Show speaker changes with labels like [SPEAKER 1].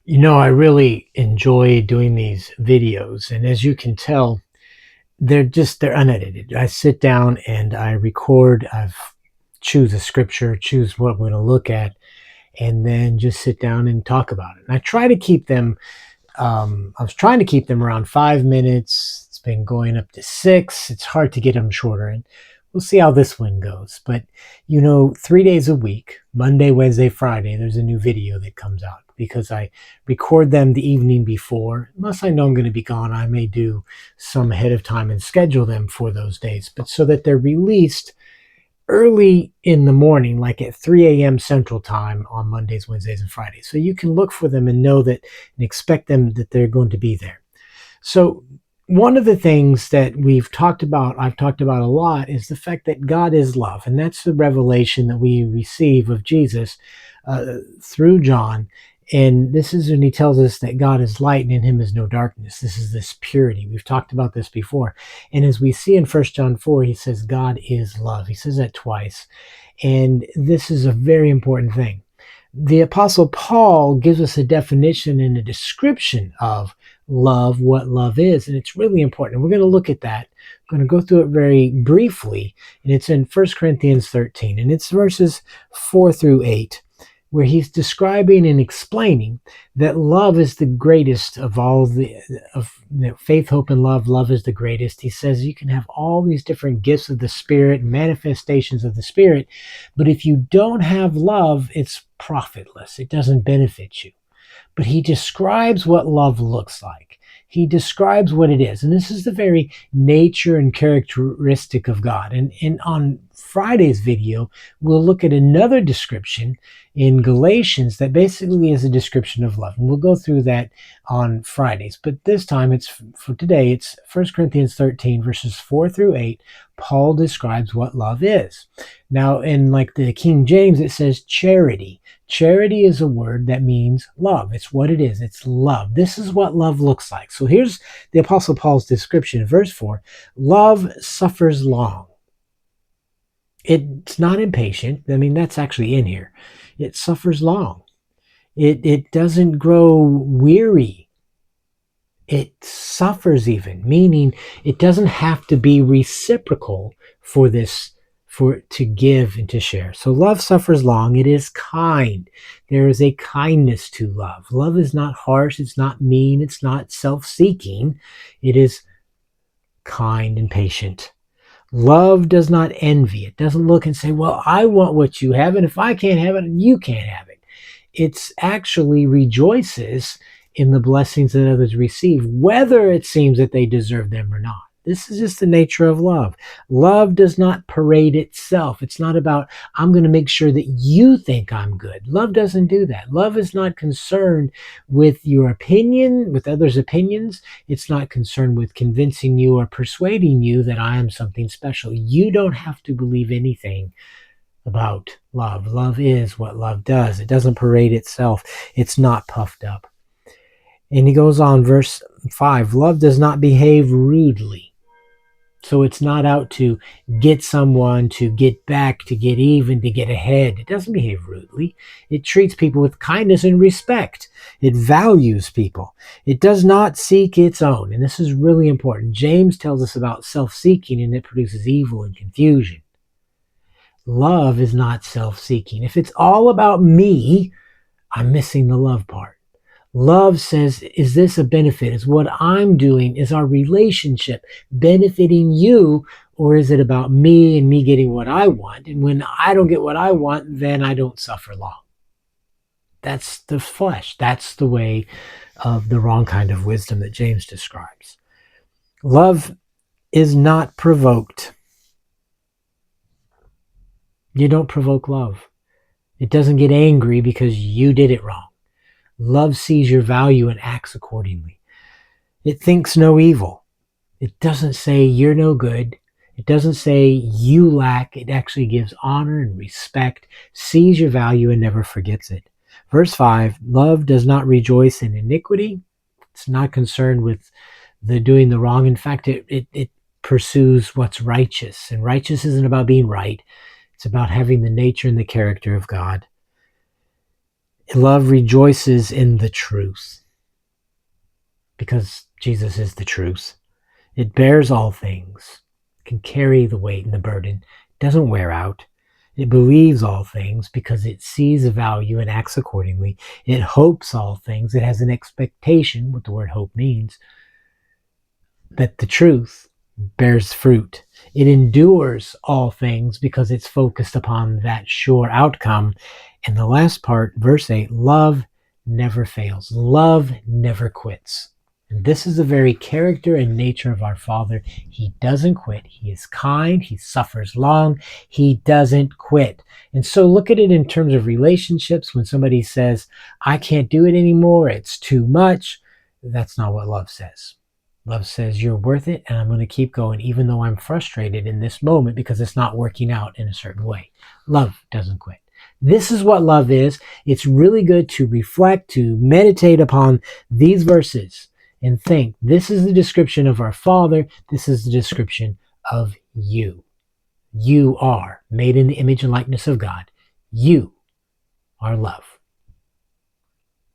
[SPEAKER 1] I really enjoy doing these videos, and as you can tell, they're unedited. I sit down and I record. I've choose a scripture, choose what we're going to look at, and then just sit down and talk about it. And I try to keep them. I was trying to keep them around 5 minutes. It's been going up to six. It's hard to get them shorter, and we'll see how this one goes. But 3 days a week, Monday, Wednesday, Friday, there's a new video that comes out because I record them the evening before. Unless I know I'm going to be gone, I may do some ahead of time and schedule them for those days, but so that they're released early in the morning, like at 3 a.m. Central Time on Mondays, Wednesdays, and Fridays. So you can look for them and know that and expect them that they're going to be there. So one of the things that I've talked about a lot, is the fact that God is love. And that's the revelation that we receive of Jesus through John. And this is when he tells us that God is light and in him is no darkness. This is this purity. We've talked about this before. And as we see in 1 John 4, he says God is love. He says that twice. And this is a very important thing. The Apostle Paul gives us a definition and a description of love, what love is, and it's really important. And we're going to look at that. I'm going to go through it very briefly, and it's in 1 Corinthians 13, and it's verses 4 through 8, where he's describing and explaining that love is the greatest of all faith, hope, and love. Love is the greatest. He says you can have all these different gifts of the Spirit, manifestations of the Spirit, but if you don't have love, it's profitless. It doesn't benefit you. But he describes what love looks like. He describes what it is. And this is the very nature and characteristic of God. And on Friday's video, we'll look at another description in Galatians that basically is a description of love. And we'll go through that on Fridays. But this time, for today, it's 1 Corinthians 13, verses 4 through 8. Paul describes what love is. Now, in like the King James, it says charity. Charity is a word that means love. It's what it is. It's love. This is what love looks like. So here's the Apostle Paul's description, verse 4. Love suffers long. It's not impatient. I mean, that's actually in here. It suffers long. It doesn't grow weary. It suffers even, meaning it doesn't have to be reciprocal for it to give and to share. So love suffers long. It is kind. There is a kindness to love. Love is not harsh. It's not mean. It's not self-seeking. It is kind and patient. Love does not envy. It doesn't look and say, well, I want what you have, and if I can't have it, you can't have it. It's actually rejoices in the blessings that others receive, whether it seems that they deserve them or not. This is just the nature of love. Love does not parade itself. It's not about, I'm going to make sure that you think I'm good. Love doesn't do that. Love is not concerned with your opinion, with others' opinions. It's not concerned with convincing you or persuading you that I am something special. You don't have to believe anything about love. Love is what love does. It doesn't parade itself. It's not puffed up. And he goes on, verse 5, love does not behave rudely. So it's not out to get someone, to get back, to get even, to get ahead. It doesn't behave rudely. It treats people with kindness and respect. It values people. It does not seek its own. And this is really important. James tells us about self-seeking, and it produces evil and confusion. Love is not self-seeking. If it's all about me, I'm missing the love part. Love says, is this a benefit? Is what I'm doing, is our relationship benefiting you, or is it about me and me getting what I want? And when I don't get what I want, then I don't suffer long. That's the flesh. That's the way of the wrong kind of wisdom that James describes. Love is not provoked. You don't provoke love. It doesn't get angry because you did it wrong. Love sees your value and acts accordingly. It thinks no evil. It doesn't say you're no good. It doesn't say you lack. It actually gives honor and respect, sees your value, and never forgets it. Verse 5, love does not rejoice in iniquity. It's not concerned with doing the wrong. In fact, it pursues what's righteous. And righteous isn't about being right. It's about having the nature and the character of God. Love rejoices in the truth because Jesus is the truth. It bears all things, can carry the weight and the burden, doesn't wear out. It believes all things because it sees a value and acts accordingly. It hopes all things. It has an expectation, what the word hope means, that the truth bears fruit. It endures all things because it's focused upon that sure outcome. And the last part, verse 8, love never fails. Love never quits. And this is the very character and nature of our Father. He doesn't quit. He is kind. He suffers long. He doesn't quit. And so look at it in terms of relationships. When somebody says, I can't do it anymore, it's too much, that's not what love says. Love says, you're worth it, and I'm going to keep going even though I'm frustrated in this moment because it's not working out in a certain way. Love doesn't quit. This is what love is. It's really good to reflect, to meditate upon these verses and think, this is the description of our Father. This is the description of you. You are made in the image and likeness of God. You are love.